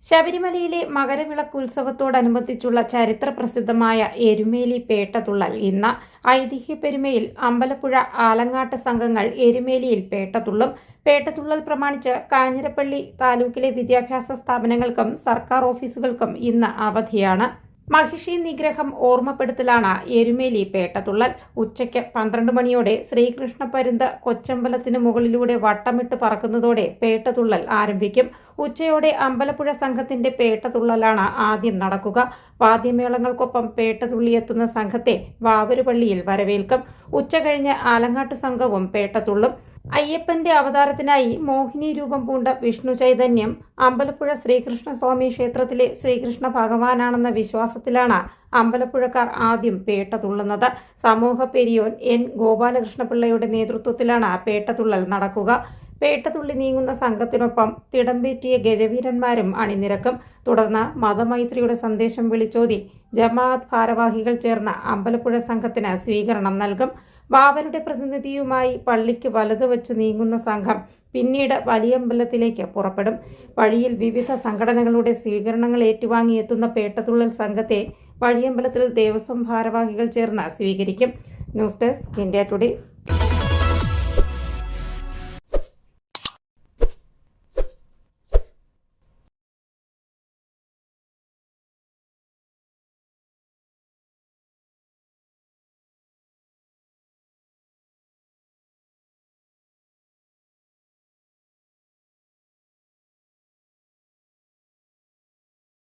ശബരിമലയിലെ മകരവിളക്ക് ഉത്സവത്തോടനുബന്ധിച്ചുള്ള ചരിത്ര പ്രസിദ്ധമായ എരുമേലി പേട്ടതുള്ളൽ ഇന്ന്. ഐതിഹ്യപ്പെരുമയിൽ അമ്പലപ്പുഴ ആലങ്ങാട്ട് സംഘങ്ങൾ എരുമേലിയിൽ പേട്ടതുള്ളും. പേട്ടതുള്ളൽ പ്രമാണിച്ച് കാഞ്ഞിരപ്പള്ളി താലൂക്കിലെ വിദ്യാഭ്യാസ സ്ഥാപനങ്ങൾക്കും സർക്കാർ ഓഫീസുകൾക്കും ഇന്ന് അവധിയാണ്. മഹിഷി നിഗ്രഹം ഓർമ്മപ്പെടുത്തലാണ് എരുമേലി പേട്ടതുള്ളൽ. ഉച്ചയ്ക്ക് 12 മണിയോടെ ശ്രീകൃഷ്ണ പരുന്ത് കൊച്ചമ്പലത്തിന് മുകളിലൂടെ വട്ടമിട്ട് പറക്കുന്നതോടെ പേട്ടതുള്ളൽ ആരംഭിക്കും. ഉച്ചയോടെ അമ്പലപ്പുഴ സംഘത്തിന്റെ പേട്ടതുള്ളലാണ് ആദ്യം നടക്കുക. വാദ്യമേളങ്ങൾക്കൊപ്പം പേട്ടതുള്ളിയെത്തുന്ന സംഘത്തെ വാവരുപള്ളിയിൽ വരവേൽക്കും. ഉച്ചകഴിഞ്ഞ് ആലങ്ങാട്ട് സംഘവും പേട്ടതുള്ളും. അയ്യപ്പന്റെ അവതാരത്തിനായി മോഹിനി രൂപം പൂണ്ട വിഷ്ണു ചൈതന്യം അമ്പലപ്പുഴ ശ്രീകൃഷ്ണസ്വാമി ക്ഷേത്രത്തിലെ ശ്രീകൃഷ്ണ ഭഗവാനാണെന്ന വിശ്വാസത്തിലാണ് അമ്പലപ്പുഴക്കാർ ആദ്യം പേട്ടതുള്ളുന്നത്. സമൂഹ പെരിയോൻ എൻ ഗോപാലകൃഷ്ണപിള്ളയുടെ നേതൃത്വത്തിലാണ് പേട്ടതുള്ളൽ നടക്കുക. പേട്ടതുള്ളി നീങ്ങുന്ന സംഘത്തിനൊപ്പം തിടമ്പേറ്റിയ ഗജവീരന്മാരും അണിനിരക്കും. തുടർന്ന് മതമൈത്രിയുടെ സന്ദേശം വിളിച്ചോതി ജമാഅത്ത് ഭാരവാഹികൾ ചേർന്ന അമ്പലപ്പുഴ സംഘത്തിന് സ്വീകരണം നൽകും. ബാബരുടെ പ്രതിനിധിയുമായി പള്ളിക്ക് വലതുവച്ച് നീങ്ങുന്ന സംഘം പിന്നീട് വലിയമ്പലത്തിലേക്ക് പുറപ്പെടും. വഴിയിൽ വിവിധ സംഘടനകളുടെ സ്വീകരണങ്ങൾ ഏറ്റുവാങ്ങിയെത്തുന്ന പേട്ടതുള്ളൽ സംഘത്തെ വഴിയമ്പലത്തിൽ ദേവസ്വം ഭാരവാഹികൾ ചേർന്ന് സ്വീകരിക്കും. News desk India today.